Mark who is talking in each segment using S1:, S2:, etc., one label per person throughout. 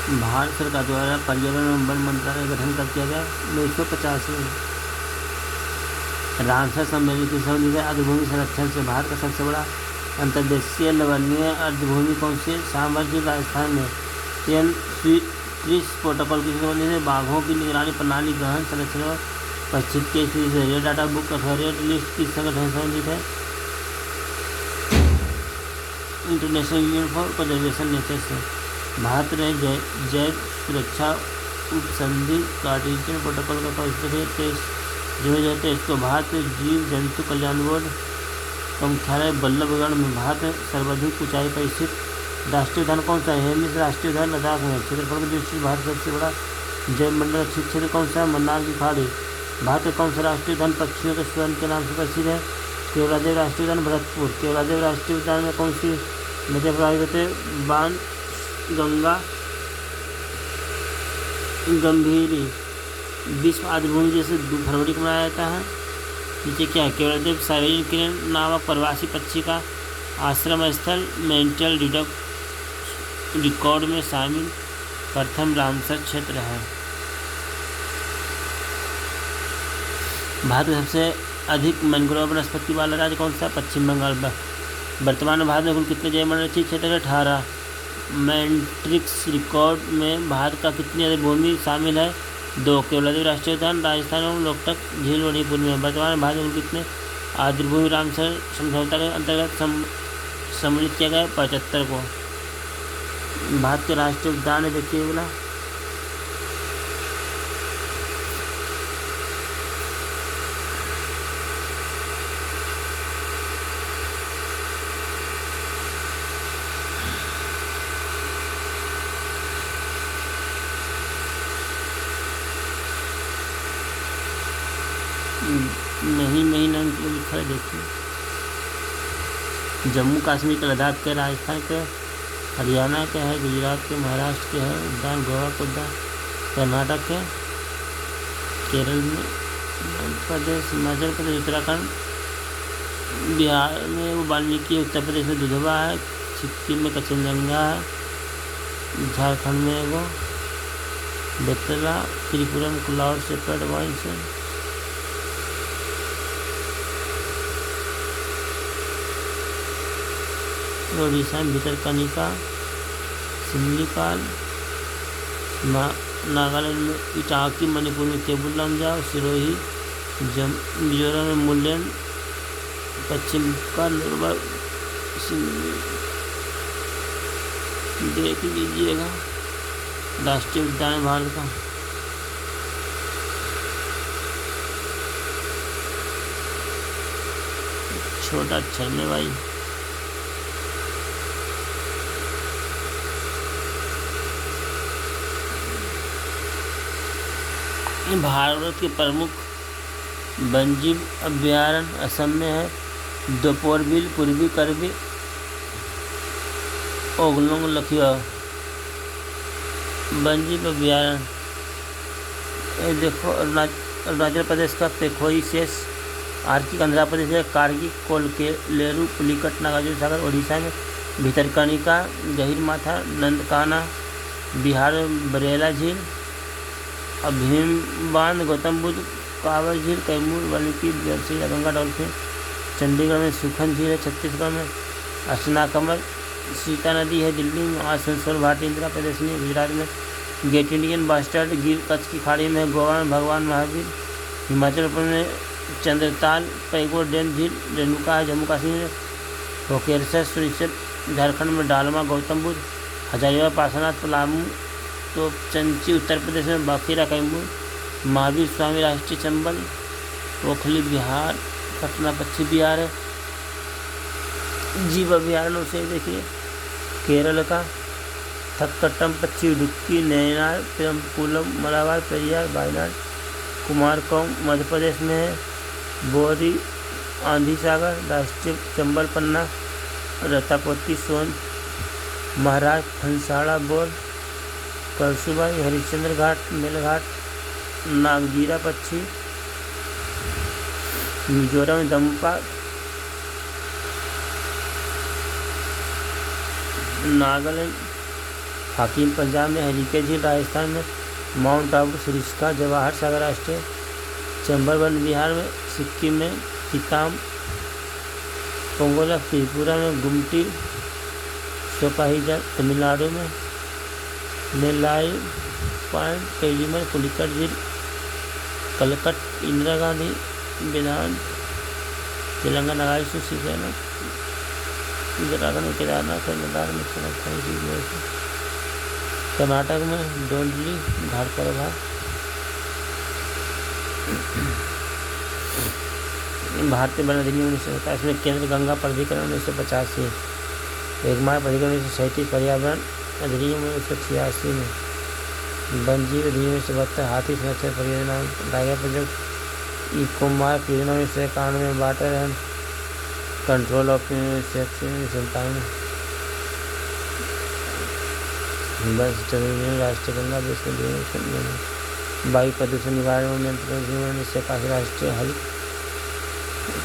S1: भारत सरकार द्वारा पर्यावरण एवं वन मंत्रालय का गठन कब किया गया? 1950 में। रामसर सम्मेलन की संबंधित अर्धभूमि संरक्षण से भारत का सबसे बड़ा अंतर्देशीय लवणीय अर्धभूमि कौन सी? सांभर झील, राजस्थान में। क्रिस प्रोटोकॉल की संबंधित है बाघों की निगरानी प्रणाली गहन संरक्षण और परिचित के स्थिति से रेड डाटा बुक अथवा रेड लिस्ट किस संगठन से संबंधित है? International union for conservation nature से। भारत ने जैव सुरक्षा उपसंधि कार्टिजन प्रोटोकॉल का परिषद 2023 को भारत जीव जंतु कल्याण बोर्ड का मुख्यालय बल्लभगढ़ में। भारत में सर्वाधिक ऊंचाई पर स्थित राष्ट्रीय उद्यान कौन सा है? हेमिस राष्ट्रीय उद्यान लद्दाख में। क्षेत्रफल की दृष्टि से भारत सबसे बड़ा जैव मंडल क्षेत्र कौन सा है? मन्नार की खाड़ी। भारत का कौन सा राष्ट्रीय उद्यान पक्षियों के स्वर्ण के नाम से प्रसिद्ध है? केवलादेव राष्ट्रीय उद्यान, भरतपुर। केवलादेव राष्ट्रीय उद्यान में कौन सी नदियाँ प्रवाहित होते हैं? बाण गंगा, गंभीरी। विश्व आर्द्रभूमि जैसे 2 फरवरी को मनाया जाता है। नीचे क्या है? केवलादेव साइबेरियन किरण नामक प्रवासी पक्षी का आश्रम स्थल मेंटल रिकॉर्ड में शामिल प्रथम रामसर क्षेत्र है। भारत में सबसे अधिक मैंग्रोव वनस्पति वाला राज्य कौन सा? पश्चिम बंगाल। वर्तमान में भारत में कुल कितने जैव मंडलीय क्षेत्र है? 18। मैट्रिक्स रिकॉर्ड में भारत का कितनी अधिक भूमि शामिल है? 2। केवलादेव राष्ट्रीय उद्यान राजस्थान और लोकटक झील मणिपुर में। वर्तमान में भारत में कितने आर्द्रभूमि रामसर समझौता के अंतर्गत सम्मिलित किया गया? 75 को। भारत के राष्ट्रीय उद्यान है, देखिए बोला नहीं नाम लिखा है, देखिए। जम्मू कश्मीर के, लद्दाख के, राजस्थान के, हरियाणा के है, गुजरात के, महाराष्ट्र के है उद्यान, गोवा के उद्यान, कर्नाटक के, केरल में, मध्य प्रदेश, हिमाचल प्रदेश, उत्तराखंड, बिहार में वो वाल्मीकि, उत्तर प्रदेश में दुधवा है, सिक्किम में कचनजंगा है, झारखंड में वो बेतला, त्रिपुरा में क्लाउड शेपर्ड वाइन्स है। ओडिशा में भितरकनिका, सिमलीपाल, नागालैंड में इटाकी, मणिपुर में केबुल लमजाओ, सिरोही, मिजोरम में मुल्लेन, पश्चिम का नोरबा। देख लीजिएगा राष्ट्रीय उद्यान भारत का। छोटा अक्षर में भाई। भारत के प्रमुख वन्यजीव अभयारण्य असम में है, दोपोरबिल, पूर्वी करबी, ओगलोंग, लखिया। वन्यजीव अभयारण्य देखो, अरुणाचल प्रदेश का पेखोई शेष, आर्किक आंध्र प्रदेश है, कारगी, कोलकेलेरू, पुलिकट, नागार्जुन सागर। ओडिशा में भितरकनिका, गहिरमाथा, नंदकाना। बिहार में बरेला झील, भीम बांध, गौतम बुद्ध, कांवर झील, कैमूर, वाल्मीकि, बरसीला, गंगा डॉल्फिन। चंडीगढ़ में सुखन झील है। छत्तीसगढ़ में अश्नाकमल, सीता नदी है। दिल्ली में आसनसोल घाटी, इंदिरा प्रदेश में। गुजरात में गेट इंडियन बास्टर्ड, गिर कच्छ की खाड़ी में। गोवा में भगवान महावीर। हिमाचल प्रदेश में चंद्रताल, पैगोड डैम झील, रेणुका है। जम्मू कश्मीर में होकेरसा, सुनिश्चित। झारखंड में डालमा, गौतम बुद्ध, हजारीबाग, पार्श्वनाथ, पलामू, तो चंची। उत्तर प्रदेश में बाखीरा, कैमूर, महावीर स्वामी राष्ट्रीय चंबल, ओखली बिहार, पटना पश्चिम बिहार है। जीव अभयारण्यों से देखिए, केरल का थक्कट्टम, पश्चिम इडुक्की, नैनार, पेरम्बकुलम, मलाबार, पेरियार, वायनाड, कुमारकोम। मध्य प्रदेश में है बोरी, आंधी सागर राष्ट्रीय चंबल, पन्ना, रतापोती, सोन। महाराष्ट्र फंसाड़ा, बोर, करसुबाई, हरिश्चंद्र घाट, मेलघाट, नागजीरा पक्षी। मिजोरम, दम्पा, नागालैंड, हाकिम पंजाब में, हरीके झील राजस्थान में, माउंट आबू सरिस्का जवाहर सागर राष्ट्रीय, चंबल वन बिहार में, सिक्किम में तिकाम, पोंगोला त्रिपुरा में, गुमटी सोपाहिजा तमिलनाडु में, नेल्लाई पॉइंट पेरीमल पुलिकट झील कलकट इंदिरा गांधी विधान तेलंगाना रायचूर सीखेना उत्तराखंड में केदारनाथ लद्दाख में कर्नाटक में डोंडली घाट प्रभाव। भारतीय वन अधिनियम 1927 में, केंद्र गंगा प्राधिकरण 1985, एकमात्र प्राधिकरण 1937, पर्यावरण अधिनियम 1986 में, वन जीव अधिनियम 1972, हाथी संरक्षण परियोजना टाइगर प्रोजेक्ट, इको मार्क परियोजना 1991, वाटर एंड कंट्रोल ऑफ 1997, राष्ट्रीय गंगा वायु प्रदूषण निवारण नियंत्रण 1981, राष्ट्रीय हरित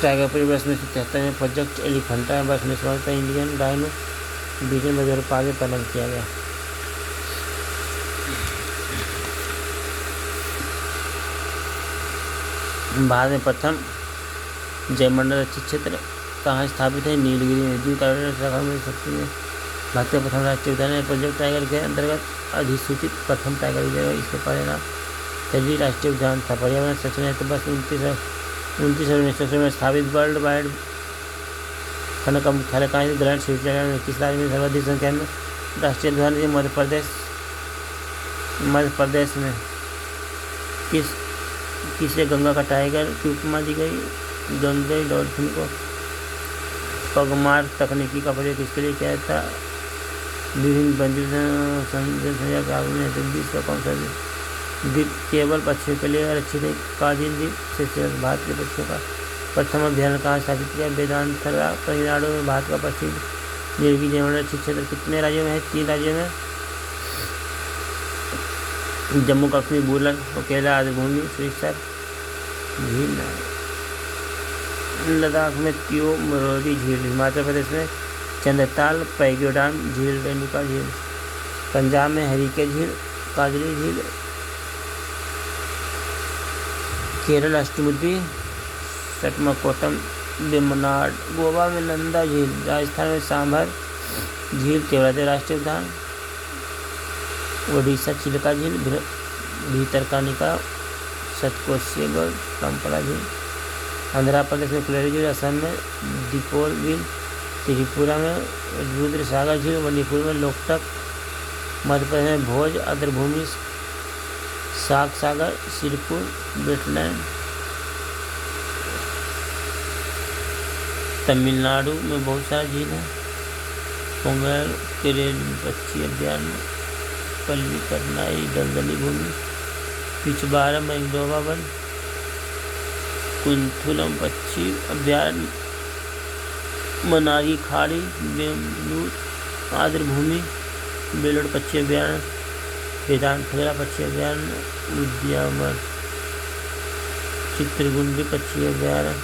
S1: टाइगर परिवर्ष में 1973 में, प्रोजेक्ट एलिफेंटा वर्ष में 1977 इंडियन राइनो विजन बजर पागे पालन किया गया। भारत में प्रथम जयमंडल रक्षित क्षेत्र कहाँ स्थापित है? नीलगिरी में। द्वीप उत्तराखंड में शक्ति में भारतीय प्रथम राष्ट्रीय उद्यान है। प्रोजेक्ट टाइगर के अंतर्गत अधिसूचित प्रथम टाइगर रिजर्व, इसके परिणाम दिल्ली राष्ट्रीय उद्यान था। पर्यावरण संरक्षण हेतु वर्ष 29 में स्थापित वर्ल्ड वाइड फंड का मुख्यालय कहाँ है? ग्रैंड स्विट्जरलैंड में। किस राज्य में सर्वाधिक संख्या में राष्ट्रीय उद्यान है? मध्य प्रदेश में। किसे गंगा का टाइगर की उपमा दी गई? गंगे डॉल्फिन को। पगमार्क तकनीकी का प्रयोग किसके लिए किया था? विभिन्न जनसंख्या प्रावधान हेतु विश्व कौन सा द्वीप केवल पक्षियों के लिए आरक्षित है? कारगिल द्वीप। सेशेल्स भारत के पक्षियों का प्रथम अभ्यारण्य कहाँ स्थापित किया? वेदांतरा तमिलनाडु में। भारत का प्रसिद्ध नीलगिरी जयमंडल रक्षित क्षेत्र कितने राज्यों में है? 3 राज्यों में। जम्मू कश्मीर बूलन, केरला आर्द्रभूमि, उड़ीसा झील, लद्दाख में त्यो मरोरी झील, हिमाचल प्रदेश में चंद्रताल पैगोडान झील, रेणुका झील, पंजाब में हरीके झील, काजली झील, केरल अष्टमुदी, सटमकोटम, वेम्बनाड, गोवा में नंदा झील, राजस्थान में सांभर झील केवलादेव राष्ट्रीय उद्यान, ओडिशा चिल्का झील, भीतरकनिका, सतकोशिया गढ़, पंपला झील, आंध्र प्रदेश में कुलेरी झील, असम में दीपोल झील, त्रिपुरा में रुद्र सागर झील, मणिपुर में लोकटक, मध्य प्रदेश में भोज आर्द्रभूमि, साग सागर, सिरपुर, वेटलैंड, तमिलनाडु में बहुत सारे झील हैं, पोंगल केरल पक्षी अभ्यारण्य, पल्ली करनाई दलदली भूमि, पिछबारा मैंगरोवा वन, कुंथुलम पक्षी अभ्यारण्य, मनारी खाड़ी, बेमलूर आर्द्रभूमि, बेलोड पक्षी अभ्यारण्य, वेदांत खगड़ा पक्षी अभ्यारण्य, उद्यावर, चित्रगुंडी पक्षी अभ्यारण्य,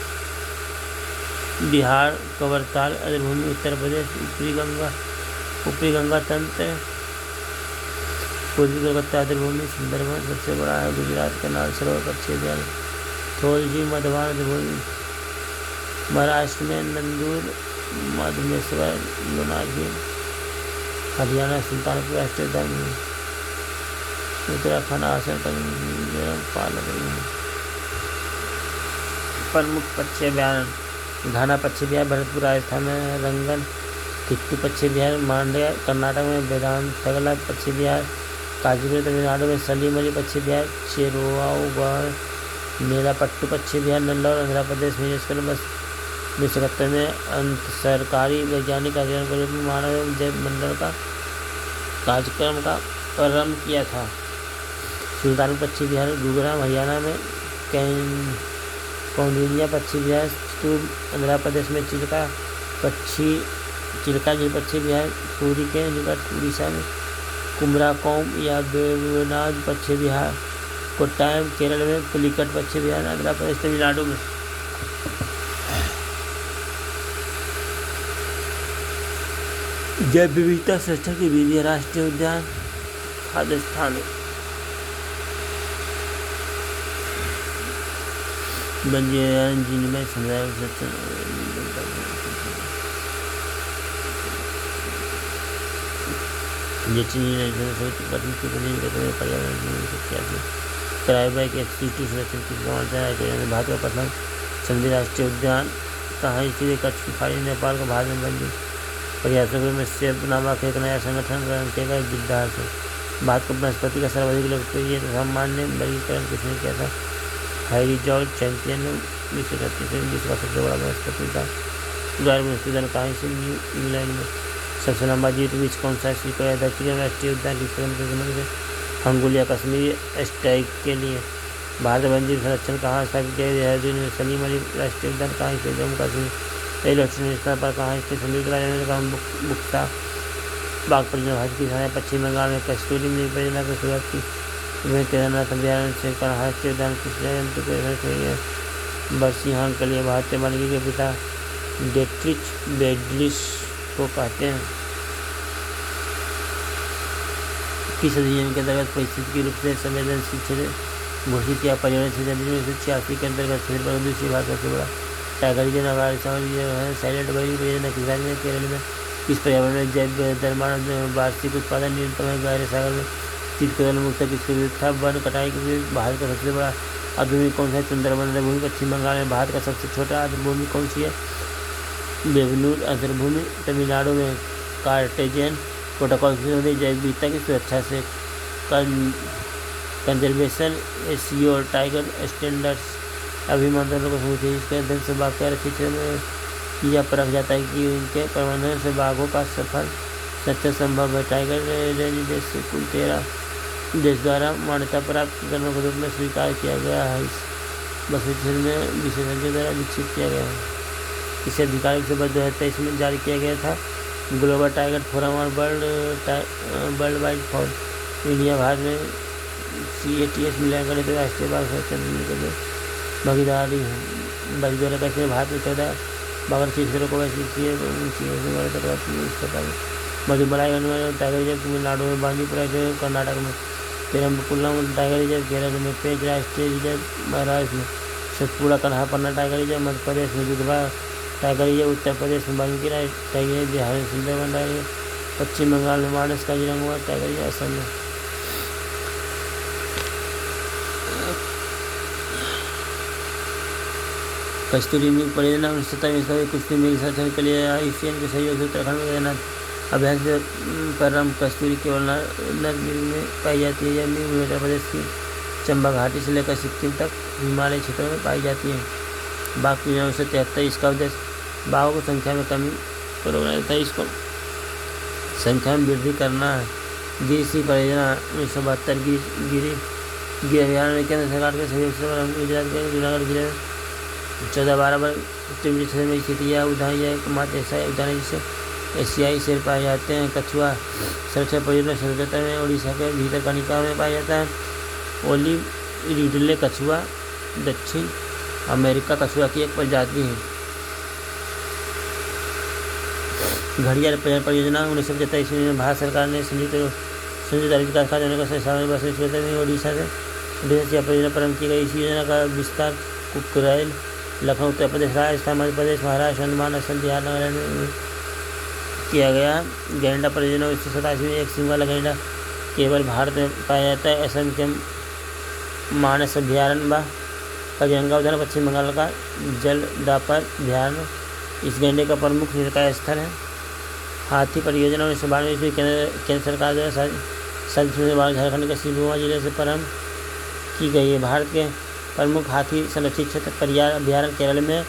S1: बिहार कवरताल आर्द्रभूमि, उत्तर प्रदेश ऊपरी गंगा तंत्र, पूर्वी कोलकाता आर्द्रभूमि, सुंदरबन सबसे बड़ा है, गुजरात कनाल सरोवर पक्षी अभ्यारण्य, थोलजी मधवान आर्द्रभूमि, महाराष्ट्र में नंदूर, मधमेश्वर, लोनार झील, हरियाणा सुल्तानपुर राष्ट्रीय उद्यान, उत्तराखंड आसन पालन। प्रमुख पक्षी अभ्यारण्य: घाना पक्षी विहार भरतपुर राजस्थान में, रंगन किट्टू पक्षी विहार मांड्या कर्नाटक में, वेदांत खगड़ा पक्षी विहार काजीपुर तमिलनाडु में, सलीमली पक्षी विहार चेरुआगढ़, नेलापट्टू पक्षी विहार नल्लौर आंध्र प्रदेश में। यूनेस्को ने 1971 में अंत सरकारी वैज्ञानिक अध्ययन के रूप में मानव एवं जैव मंडल का कार्यक्रम का प्रारंभ किया था। सुल्तानपुर पक्षी विहार गुरुग्राम हरियाणा में, कौंडिन्या पक्षी विहार चित्तूर आंध्र प्रदेश में, चिल्का झील पक्षी विहार पुरी के निकट उड़ीसा में, कुमराकोम या वेम्बनाड पक्षी विहार कोट्टायम केरल में, पुलिकट पक्षी विहार आंध्र प्रदेश तमिलनाडु में। जैव विविधता संरक्षण की विधि, राष्ट्रीय उद्यान खाद्य स्थान, वन्यजीव जिनमें समुदाय भारत का प्रथम समुद्री राष्ट्रीय उद्यान कहाँ स्थित? कच्छ की खाड़ी, नेपाल का भारत में बंदी प्रयासों में सेब नामक एक नया संगठन गठन किया गया गिरधार से। भारत को वनस्पति का सर्वाधिक लोकप्रिय सामान्य वर्गीकरण किसने किया था? Harry George champion. 1936 विश्व का सबसे बड़ा वनस्पति था गैर वनस्पति कहाँ से? न्यू इंग्लैंड में। सबसे लंबा जीवित वृक्ष कौन सा? स्वीकार दक्षिण राष्ट्रीय उद्यान की संबंध से अंगुलिया कश्मीरी स्टाइक के लिए। भारत वन्यजीव संरक्षण कहाँ स्थापित किया? देहरादून में। सलीम अली राष्ट्रीय उद्यान कहाँ स्थित? जम्मू कश्मीर। इलेक्ट्रॉनिक स्थान पर कहाँ स्थित? संयुक्त राज्य का बुक्ता बाघ परियोजना भारत की स्थान पश्चिम बंगाल में। कस्तूरी मृग परियोजना की शुरुआत की केदारनाथ अभ्यारण्य से। कहाँ राष्ट्रीय उद्यान किस जंतु को बरसिंहान के लिए? भारतीय वानिकी के पिता डेट्रिच बेडलिस को कहते हैं। किस अधिनियम के अंतर्गत परिस्थिति रूप से संवेदनशील क्षेत्र घोषित किया? पर्यावरण क्षेत्र 1986 के अंतर्गत क्षेत्र पर दूसरी भारत सबसे बड़ा टाइगर रिजर्व है। साइलेंट वैली परियोजना किस राज्य में? केरल में। किस पर्यावरण में जैव धर्माण वार्षिक उत्पादन न्यूनतम है? गहरे सागर में। शीतकालीन मुक्त किसके विरुद्ध था? वन कटाई के विरुद्ध। भारत का सबसे बड़ा आर्द्रभूमि कौन सा है? सुंदरबन भूमि पश्चिम बंगाल में। भारत का सबसे छोटा आर्द्रभूमि कौन सी है? बेवनूर आर्द्रभूमि तमिलनाडु में। कार्टेजियन प्रोटोकॉल की जैव विविधता की सुरक्षा से कंजर्वेशन एससीओ टाइगर स्टैंडर्ड्स अभिमानों को समझिए। इसके अध्ययन से बाघ के क्षेत्र में यह परख जाता है कि उनके प्रबंधन से बाघों का सफल सच्चा संभव है। टाइगर रेंज देश से कुल 13 देश द्वारा मान्यता प्राप्त गणों के रूप में स्वीकार किया गया है। इस बसवेश्वर में विशेषज्ञों द्वारा विकसित किया गया है। इसे आधिकारिक से 2023 में जारी किया गया था। ग्लोबल टाइगर फोरम और world wide for India Bharat में CATS मिलाकर राष्ट्रीय बाघ संरक्षण के लिए भागीदारी है। द्वारा कैसे भारत में 14 बाघ क्षेत्रों को मधुमलाई टाइगर रिजर्व तमिलनाडु में। बांदीपुरा कर्नाटक में। पेरम्बकुलम टाइगर रिजर्व केरल में। पेंच राष्ट्रीय रिजर्व महाराष्ट्र में। सतपुड़ा कन्हापन्ना टाइगर रिजर्व मध्य प्रदेश में। दुधवा टाइगर रिजर्व उत्तर प्रदेश में। वाल्मीकि टाइगर रिजर्व बिहार में। सुंदरबन टाइगर पश्चिम बंगाल में। मानस काजीरंगा टाइगर रिजर्व असम में। कस्तूरी मृग परियोजना 1927 कुश्ती मृग संरक्षण के लिए IUCN के सहयोग से उत्तराखंड में तैनात अभ्यास परम कस्तूरी केवल नर मृग में पाई जाती है। यह मृग हिमाचल प्रदेश की चंबा घाटी से लेकर सिक्किम तक हिमालय क्षेत्रों में पाई जाती है। बाघ परियोजना 1973 इसका उद्देश्य बाघों की संख्या में कमी पर बनाया था। इसको संख्या में वृद्धि करना है। गिर सिंह परियोजना 1972 गिर अभियान में केंद्र सरकार के सहयोग से गुजरात के जूनागढ़ जिले में 14-12 वर्ग क्षेत्र में स्थित यह उद्यान एकमात्र ऐसा उद्यान है जिसे एशियाई शेर पाए जाते हैं। कछुआ संरक्षण परियोजना 1977 में उड़ीसा के भीतरकनिका में पाया जाता है। ओलिव रिडले कछुआ दक्षिण अमेरिका कछुआ की एक प्रजाति है। घड़ियाल परियोजना 1975 में भारत सरकार ने संयुक्त विकास कार्य में उड़ीसा से परियोजना प्रारंभ की गई। इस योजना का विस्तार कुकरैल लखनऊ उत्तर प्रदेश राजस्थान मध्य प्रदेश महाराष्ट्र अंडमान असम बिहार नागालैंड में किया गया। गैंडा परियोजना 1987 में एक सिंह वाला गैंडा केवल भारत में पाया जाता है। असम के मानस अभ्यारण्य व काजीरंगा उद्यान पश्चिम बंगाल का जलदापर अभ्यारण्य इस गैंडे का प्रमुख निकाय स्थल है। हाथी परियोजना 1992 में केंद्र सरकार द्वारा झारखंड के सिंहभूमा जिले से प्रारंभ की गई है। भारत के प्रमुख हाथी संरक्षित क्षेत्र अभ्यारण्य केरल में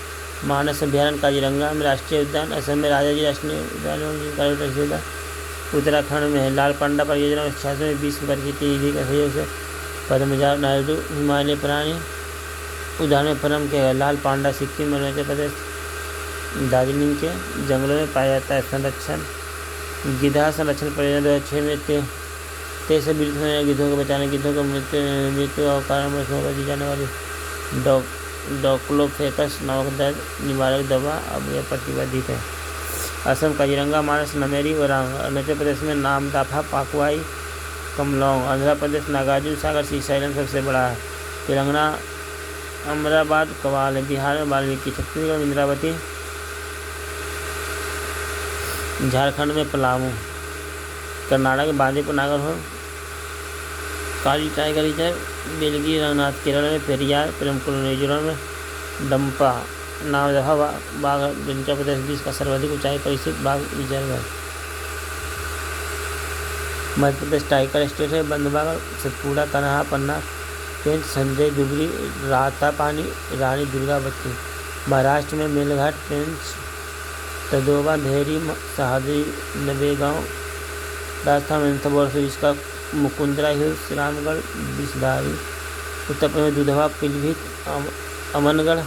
S1: मानस अभ्यारण्य, काजीरंगा में राष्ट्रीय उद्यान, असम में राजाजी राष्ट्रीय उद्यान, उत्तराखंड में है। लाल पांडा परियोजना 1966 में विश्व प्रकृति निधि के सहयोग से पद्मजा नायडू हिमालय प्राणी उद्यान में प्रारंभ किया गया। लाल पांडा सिक्किम और मध्य प्रदेश दार्जिलिंग के जंगलों में पाया जाता है। संरक्षण गिद्ध संरक्षण परियोजना 2006 में 23 विलुप्त होने गिद्धों को बचाने गिद्धों को मृत्यु और कारणवशों पर दी जाने वाली डॉक्लोफेकस नामक दर्द निवारक दवा अब यह प्रतिबंधित है। असम काजीरंगा, मानस, नमेरी, ओरांग। अरुणाचल प्रदेश में नामदफा, पाकुआई, कमलोंग। आंध्र प्रदेश नागार्जुन सागर श्रीशैलम सबसे बड़ा है। तेलंगाना अमराबाद, कवाल। बिहार में वाल्मीकि। छत्तीसगढ़ में इंद्रावती। झारखंड में पलामू। कर्नाटक में बांदीपुर, नागरहोल, काली टाइगर रिजर्व, बेलगी, रंगनाथ। केरल में पेरियार, पेरम्बकुल। मिजोरम में डम्पा, नामदफा बाघ। अरुणाचल प्रदेश विश्व का सर्वाधिक ऊंचाई पर स्थित बाघ रिजर्व है। मध्य प्रदेश टाइगर स्टेट है। बंदरबाग, सतपुड़ा, कन्हा, पन्ना, पेंच, संजय, डुगरी, रातापानी, रानी दुर्गावती। महाराष्ट्र में मेलघाट, पेंच, तदोबा, भेरी, सहादरी, नवेगांव। राजस्थान में इंथबोर, का मुकुंदरा हिल्स, रामगढ़, बिसधारी। उत्तर प्रदेश में दुधवा, पीलीभीत, अमनगढ़,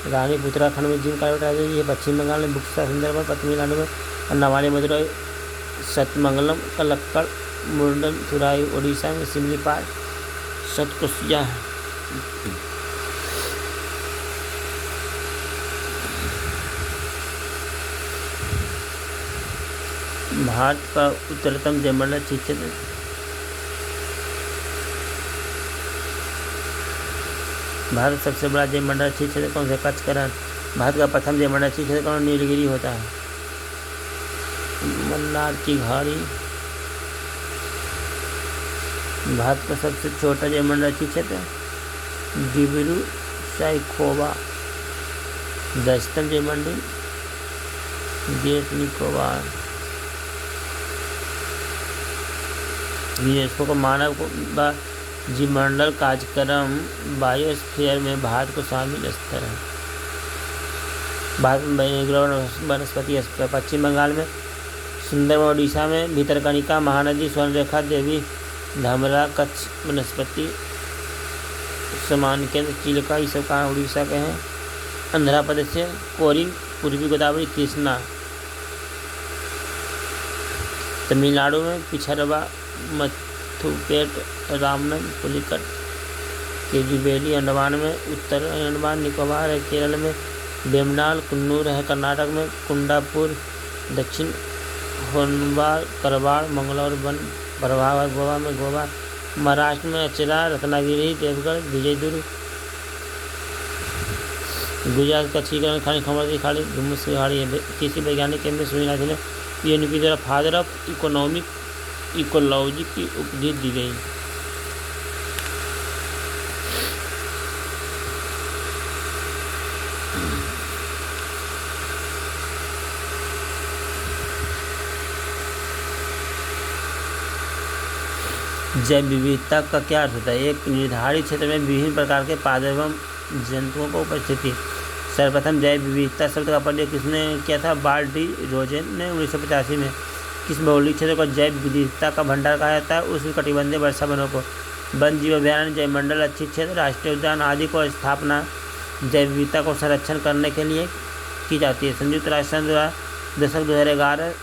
S1: रानी। उत्तराखंड में जिम कार्बेट है। पश्चिम बंगाल में बुक्सा, सुंदरबन। तमिलनाडु में अन्नावाली, मदुरई, सतमंगलम, कलक्कड़, मुंडन, थुराई। उड़ीसा में सिमलीपाल, सतकोसिया है। भारत का उत्तरतम जलमंडल क्षेत्र। भारत सबसे बड़ा जलमंडल क्षेत्र कौन सा? कच्छ का रण। भारत का प्रथम जलमंडल क्षेत्र कौन? नीलगिरी होता है। मन्नार की घाटी। भारत का सबसे छोटा जलमंडल क्षेत्र डिब्रू साइखोवा। 10वीं जलमंडल ग्रेट निकोबार। यूनेस्को का मानव जीवमंडल कार्यक्रम बायोस्फीयर में भारत को शामिल स्तर है। भारत में वनस्पति। पश्चिम बंगाल में सुंदरबन। उड़ीसा में भितरकनिका, महानदी, स्वर्णरेखा, देवी, धमरा, कच्छ वनस्पति समान केंद्र, चिल्का, ये सब कहाँ? उड़ीसा के हैं। आंध्र प्रदेश से कोरिन, पूर्वी गोदावरी, कृष्णा। तमिलनाडु में पिछरवा, मथुपेट, रामनम, पुलिकट, केजुवेली। अंडमान में उत्तर अंडमान निकोबार है। केरल में वेम्बनाड, कुन्नूर है। कर्नाटक में कुंडापुर, दक्षिण होनवार, करवाड़, मंगलौर, वन, प्रभाव। गोवा में गोवा। महाराष्ट्र में अचरा, रत्नागिरी, देवगढ़, विजयदुर्ग। गुजरात का छीकरण खाड़ी, खमरती खाड़ी, धुम्मस की खाड़ी है। कृषि वैज्ञानिक एम एस स्वामीनाथन ने यूएनपी द्वारा फादर ऑफ इकोनॉमिक इकोलॉजी की उपाधि दी गई। जैव विविधता का क्या अर्थ होता है? एक निर्धारित क्षेत्र में विभिन्न प्रकार के पौधे एवं जंतुओं को उपस्थिति। सर्वप्रथम जैव विविधता शब्द का प्रयोग किसने किया था? बार्ट डी रोजेन ने 1985 में। किस भौगोलिक क्षेत्र को जैव विविधता का भंडार कहा जाता है? उष्णकटिबंधीय वर्षा वनों को। वन जीव अभयारण्य, जैवमंडल, अच्छी क्षेत्र, राष्ट्रीय उद्यान आदि को स्थापना जैव विविधता को संरक्षण करने के लिए की जाती है। संयुक्त राष्ट्र संघ द्वारा दशक 2011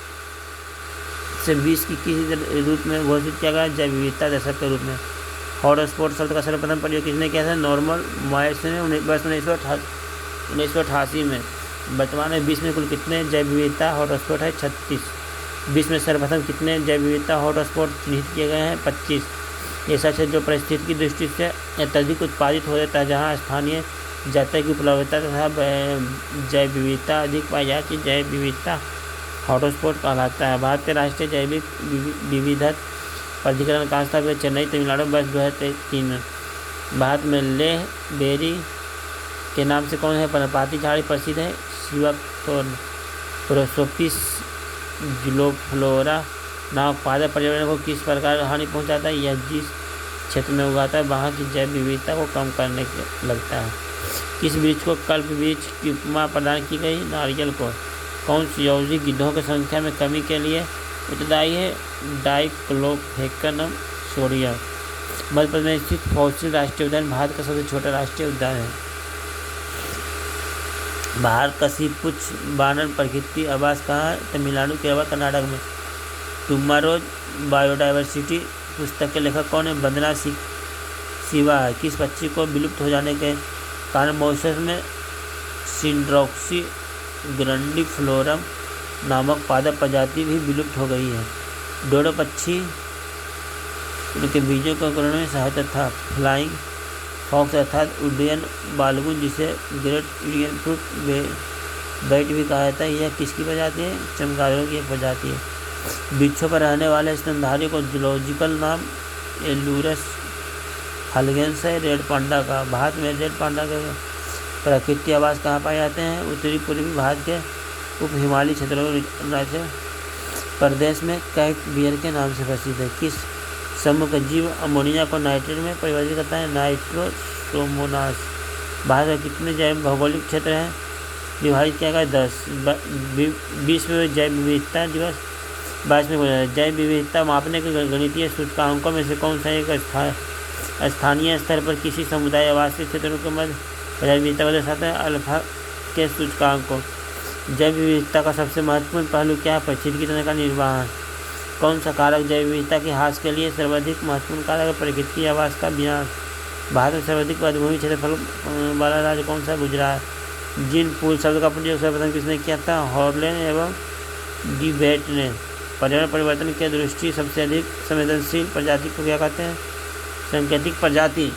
S1: से 20 की किसी रूप में घोषित किया गया जैव विविधता दशक के रूप में। हॉटस्पॉट शब्द का सर्वप्रथम प्रयोग किसने किया था? नॉर्मन मॉयस ने वर्ष 1988 में। वर्तमान में विश्व में कुल कितने जैव विविधता हॉटस्पॉट है? 36। विश्व में सर्वप्रथम कितने जैव विविधता हॉटस्पॉट चिन्हित किए गए हैं? 25। ऐसा क्षेत्र जो परिस्थिति की दृष्टि से अत्यधिक उत्पादित हो जाता है, जहाँ स्थानीय जाति की उपलब्धता तथा जैव विविधता अधिक पाई जाती है, जैव विविधता हॉटस्पॉट कहलाता है। भारत के राष्ट्रीय जैविक विविधता प्राधिकरण कहाँ स्थापित है? चेन्नई, तमिलनाडु, वर्ष 2003 में। भारत में लेह बेरी के नाम से कौन है पर्णपाती झाड़ी प्रसिद्ध है? सिवाक्थोर्न। प्रोसोपिस जुलोफ्लोरा नामक पौधा पर्यावरण को किस प्रकार हानि पहुंचाता है? यह जिस क्षेत्र में उगाता है वहाँ की जैव विविधता को कम करने लगता है। किस वृक्ष को कल्प वृक्ष की उपमा प्रदान की गई? नारियल को। कौन सी औषधि गिद्धों की संख्या में कमी के लिए उत्तरदायी है? Diclofenac sodium. मध्य प्रदेश में स्थित फॉसिल राष्ट्रीय उद्यान भारत का सबसे छोटा राष्ट्रीय उद्यान है। भारत का सीपुच बानर प्रकृति आवास कहाँ है? तमिलनाडु, केरल, कर्नाटक में। टुमारोज बायोडाइवर्सिटी पुस्तक के लेखक कौन है? वंदना शिवा है। किस पक्षी को विलुप्त हो जाने के कारण मॉरिशस में सिंड्रोक्सी ग्रैंडिफ्लोरम नामक पादप प्रजाति भी विलुप्त हो गई है। डोडो पक्षी उनके बीजों को अंकुरण में सहायता था। फ्लाइंग फॉक्स अर्थात उड्डयन बालगुन, जिसे ग्रेट इंडियन फ्रूट बैट भी कहा जाता है, यह किसकी प्रजाति है? चमगादड़ों की एक प्रजाति है। वृक्षों पर रहने वाले स्तनधारियों को जूलॉजिकल नाम एलुरस हलगेंस है। रेड पांडा का भारत में रेड पांडा के प्राकृतिक आवास कहाँ पाए जाते हैं? उत्तरी पूर्वी भारत के उप हिमालयी क्षेत्रों में। अरुणाचल प्रदेश में कैट बियर के नाम से प्रसिद्ध है। किस समूह का जीव अमोनिया को नाइट्रेट में परिवर्तित करता है? नाइट्रोसोमोनास। भारत में कितने जैव भौगोलिक क्षेत्र हैं? विभाजित किया गया 10। 20 में जैव विविधता दिवस, 22 में जैव विविधता मापने के गणितीय सूचकांकों में से कौन सा एक स्थानीय स्तर पर किसी समुदाय आवासीय क्षेत्रों के मध्य जैव विविधता को दर्शाता है? अल्फा के सूचकांक को। जैव विविधता का सबसे महत्वपूर्ण पहलू क्या है? पारिस्थितिकी तंत्र का निर्वहन। कौन सा कारक जैव विविधता के ह्रास के लिए सर्वाधिक महत्वपूर्ण कारक है? प्रकृति आवास का विनाश। भारत में सर्वाधिक वनभूमि क्षेत्रफल वाला राज्य कौन सा? गुजरात। जिन पूल शब्द का प्रयोग सर्वप्रथम किसने किया था? हॉर्लेन एवं डिबेट ने। पर्यावरण परिवर्तन के दृष्टि सबसे अधिक संवेदनशील प्रजाति को क्या कहते हैं? सांकेतिक प्रजाति।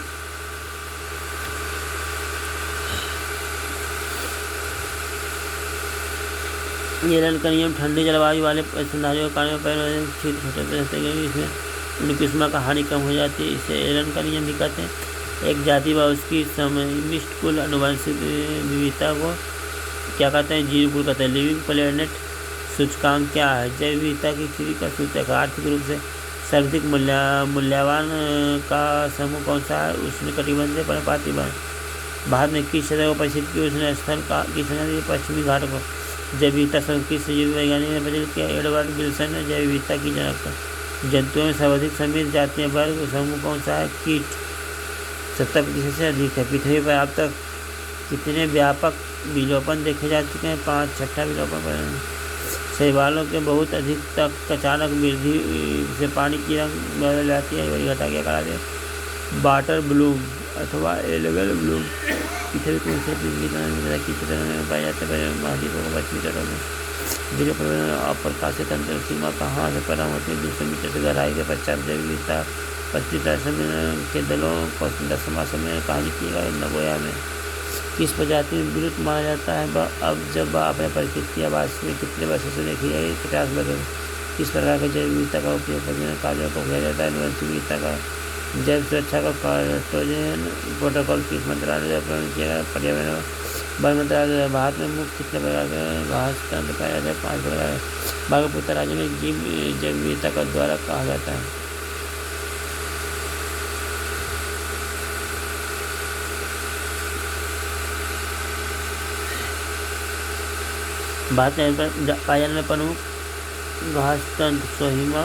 S1: एलन का नियम ठंडी जलवायु वाले स्तनधारियों के कारण पैर छोटे रहते हैं, इसमें उनकी उष्मा का हानि कम हो जाती है। इसे एलन का नियम भी कहते हैं। एक जाति व उसकी समविष्ट कुल आनुवंशिक विविधता को क्या कहते हैं? जीव कुल कहते हैं। लिविंग प्लेनेट सूचकांक क्या है? जैव विविधता की स्थिति का सूचक। आर्थिक रूप से सर्वाधिक मूल्यवान का समूह कौन सा है? उष्णकटिबंधीय पर्णपाती वन। भारत में किस क्षेत्र को परिस्थिति की उष्ण स्थल का की संज्ञा? पश्चिमी घाट को। जैव विविधता किस जीव वैज्ञानिक ने प्रचलित किया? एडवर्ड विल्सन ने जैव विविधता की जनक। जंतुओं में सर्वाधिक समृद्ध जातीय वर्ग समूह कौन सा है? कीट 70% से अधिक है। पृथ्वी पर अब तक कितने व्यापक विलोपन देखे जा चुके हैं? 5 छठा विलोपन पर। शैवालों के बहुत अधिक तक अचानक वृद्धि से पानी की रंग बदल जाती है, बड़ी घटा क्या कराते हैं? वाटर ब्लूम अथवा एल्गल ब्लूम। पृथ्वी को में पाए जाते हैं महाद्वीपों को पश्चिमी तटों में। जिले पर अप्रकाशित तंत्र सीमा कहाँ से प्रारंभ होती है? 200 मीटर से गहराई के पश्चात जैव विविधता 25 के दलों को 10वां समय कहानी की गई नगोया में। किस प्रजाति में विलुप्त माना जाता है? अब जब आपने प्रकृति आवास में कितने वर्षों से देखी जाएगी? 50 वर्ष। किस प्रकार के जैव विविधता का उपयोग प्रजनन कार्यों को किया जाता है? आनुवंशिक विविधता का। जैव सुरक्षा का कार्टोजन प्रोटोकॉल किस मंत्रालय द्वारा प्रणयन किया गया? पर्यावरण वन मंत्रालय। भारत में मुख्य कितने प्रकार के घास तंत्र पाया जाता है? 5 प्रकार। भागलपुर राज्य में जैव विविधता का द्वारा कहा जाता है। भारत में पाए जाने वाले प्रमुख घास तंत्र सोहिमा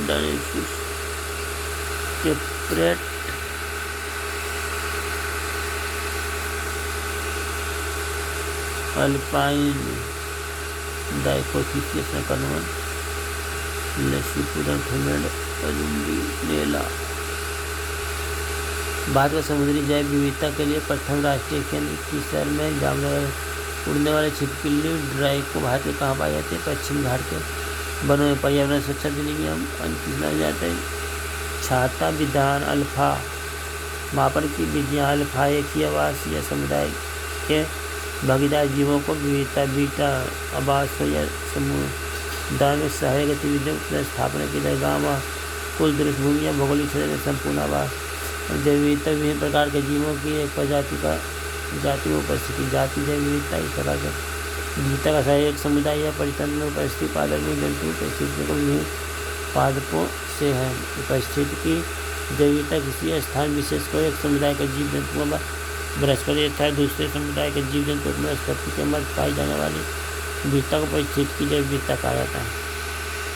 S1: डायनेसिस, टेम्परेट अल्पाइन, डाइकोटिसियस कनवन, लेसिपुरम फेमेड, अजुम्बी नेला। भारत में समुद्री जैव विविधता के लिए प्रथम राष्ट्रीय केंद्र किस शहर में? जामनगर। उड़ने वाले छिपकली ड्राइको भारत में कहाँ पाए जाते हैं? पश्चिम घाट के वनों में। पर्यावरण सुरक्षा अधिनियम अंतिम जाते हैं। छाता विधान अल्फा मापन की विधियाँ। अल्फा एक ही आवास या समुदाय के भागीदार जीवों को विविधता। बीटा आवास या समुदाय में सहायक गतिविधियों की स्थापना की जाए। गामा कुल दृष्टिभूमि या भौगोलिक क्षेत्र में संपूर्ण आवास। जैव विविधता विभिन्न प्रकार के जीवों की एक प्रजाति का जाति में उपस्थिति। जाति जैव विविधता इस प्रकार से विविधता का सहायक समुदाय या परितंत्र में उपस्थिति पादप में जंतु उपस्थिति को विभिन्न पादपों से है। उपस्थिति की जैव विविधता किसी स्थान विशेष को एक समुदाय के जीव जंतुओं में बृहस्पति अर्थात दूसरे समुदाय के जीव जंतु में बृहस्पति के मध्य पाई जाने वाली विविधता को परिस्थिति की जैव विविधता कहा जाता है।